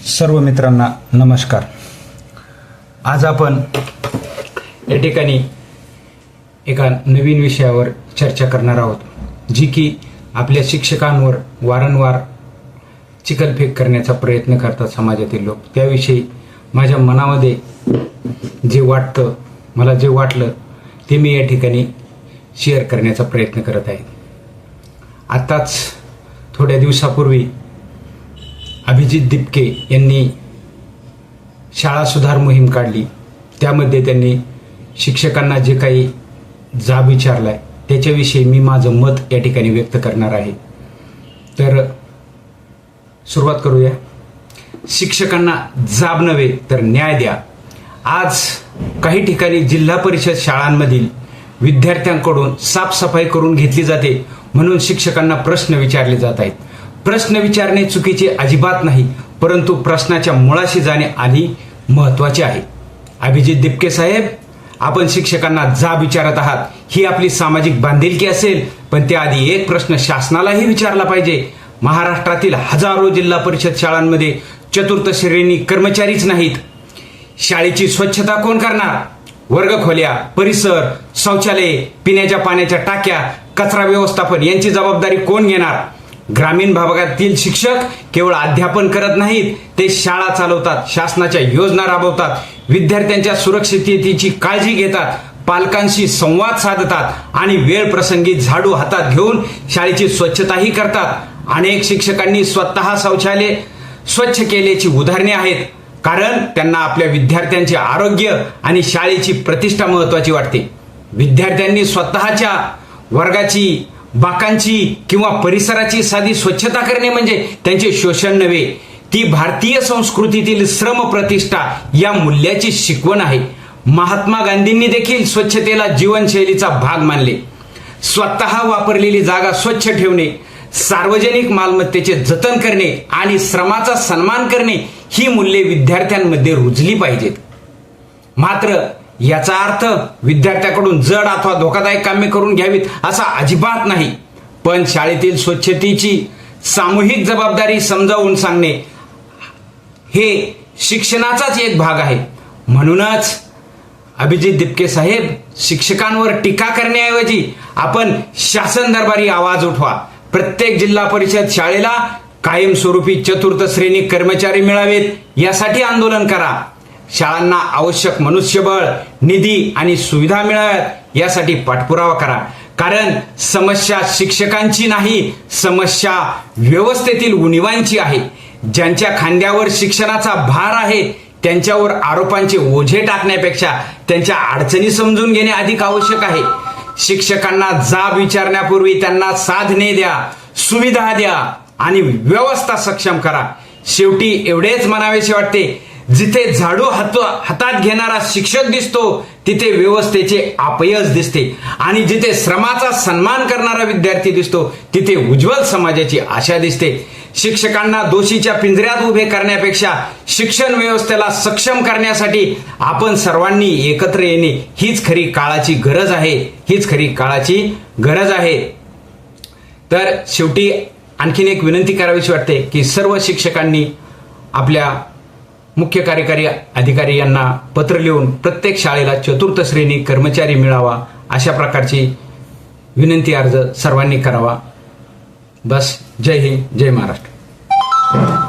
सर्व मित्रांना नमस्कार। आज आपण या ठिकाणी एका नवीन विषयावर चर्चा करणार आहोत, जी की आपल्या शिक्षकांवर वारंवार चिखलफेक करण्याचा प्रयत्न करतात समाजातील लोक। त्याविषयी माझ्या मनामध्ये जे वाटतं, मला जे वाटलं ते मी या ठिकाणी शेअर करण्याचा प्रयत्न करत आहे। आत्ताच थोड्या दिवसापूर्वी अभिजित दिपके यांनी शाळा सुधार मोहीम काढली। त्यामध्ये त्यांनी शिक्षकांना जे काही जाब विचारलाय त्याच्याविषयी मी माझं मत या ठिकाणी व्यक्त करणार आहे। तर सुरुवात करूया। शिक्षकांना जाब नव्हे तर न्याय द्या। आज काही ठिकाणी जिल्हा परिषद शाळांमधील विद्यार्थ्यांकडून साफसफाई करून घेतली जाते म्हणून शिक्षकांना प्रश्न विचारले जात आहेत। प्रश्न विचारणे चुकीचे अजिबात नाही, परंतु प्रश्नाच्या मुळाशी जाणे आधी महत्त्वाचे आहे। अभिजित दिपके साहेब, आपण शिक्षकांना जाब विचारत आहात, ही आपली सामाजिक बांधिलकी असेल, पण त्याआधी एक प्रश्न शासनालाही विचारला पाहिजे। महाराष्ट्रातील हजारो जिल्हा परिषद शाळांमध्ये चतुर्थ श्रेणी कर्मचारीच नाहीत। शाळेची स्वच्छता कोण करणार? वर्गखोल्या, परिसर, शौचालये, पिण्याच्या पाण्याच्या टाक्या, कचरा व्यवस्थापन यांची जबाबदारी कोण घेणार? ग्रामीण भागातील शिक्षक केवळ अध्यापन करत नाहीत, ते शाळा चालवतात, शासनाच्या योजना राबवतात, विद्यार्थ्यांच्या सुरक्षिततेची काळजी घेतात, पालकांशी संवाद साधतात आणि वेळ प्रसंगी झाडू हातात घेऊन शाळेची स्वच्छताही करतात। अनेक शिक्षकांनी स्वतः शौचालय स्वच्छ केल्याची उदाहरणे आहेत, कारण त्यांना आपल्या विद्यार्थ्यांचे आरोग्य आणि शाळेची प्रतिष्ठा महत्त्वाची वाटते। विद्यार्थ्यांनी स्वतःच्या वर्गाची, बाकांची किंवा परिसराची साधी स्वच्छता करणे म्हणजे त्यांचे शोषण नव्हे, ती भारतीय संस्कृतीतील श्रम प्रतिष्ठा या मूल्याची शिकवण आहे। महात्मा गांधींनी देखील स्वच्छतेला जीवनशैलीचा भाग मानले। स्वतः वापरलेली जागा स्वच्छ ठेवणे, सार्वजनिक मालमत्तेचे जतन करणे आणि श्रमाचा सन्मान करणे ही मूल्ये विद्यार्थ्यांमध्ये रुजली पाहिजेत। मात्र याचा अर्थ विद्यार्थ्याकडून जड अथवा धोकादायक कामे करून घ्यावीत असा अजिबात नाही, पण शाळेतील स्वच्छतेची सामूहिक जबाबदारी समजावून सांगणे हे शिक्षणाचाच एक भाग आहे। म्हणूनच अभिजित दिपके साहेब, शिक्षकांवर टीका करण्याऐवजी आपण शासन दरबारी आवाज उठवा। प्रत्येक जिल्हा परिषद शाळेला कायमस्वरूपी चतुर्थ श्रेणी कर्मचारी मिळावेत यासाठी आंदोलन करा। शाळांना आवश्यक मनुष्यबळ, निधी आणि सुविधा मिळाव्यात यासाठी पाठपुरावा करा, कारण समस्या शिक्षकांची नाही, समस्या व्यवस्थेतील उणिवांची आहे। ज्यांच्या खांद्यावर शिक्षणाचा भार आहे त्यांच्यावर आरोपांचे ओझे टाकण्यापेक्षा त्यांच्या अडचणी समजून घेणे अधिक आवश्यक आहे। शिक्षकांना जाब विचारण्यापूर्वी त्यांना साधने द्या, सुविधा द्या आणि व्यवस्था सक्षम करा। शेवटी एवढेच म्हणावेसे वाटते, जिथे झाडू हातात घेणारा शिक्षक दिसतो तिथे व्यवस्थेचे अपयश दिसते, आणि जिथे श्रमाचा सन्मान करणारा विद्यार्थी दिसतो तिथे उज्ज्वल समाजाची आशा दिसते। शिक्षकांना दोषीच्या पिंजऱ्यात उभे करण्यापेक्षा शिक्षण व्यवस्थेला सक्षम करण्यासाठी आपण सर्वांनी एकत्र येणे हीच खरी काळाची गरज आहे, हीच खरी काळाची गरज आहे। तर शेवटी आणखीन एक विनंती करावीशी वाटते की सर्व शिक्षकांनी आपल्या मुख्य कार्यकारी अधिकारी यांना पत्र लिहून प्रत्येक शाळेला चतुर्थ श्रेणी कर्मचारी मिळावा अशा प्रकारची विनंती अर्ज सर्वांनी करावा। बस, जय हिंद, जय महाराष्ट्र।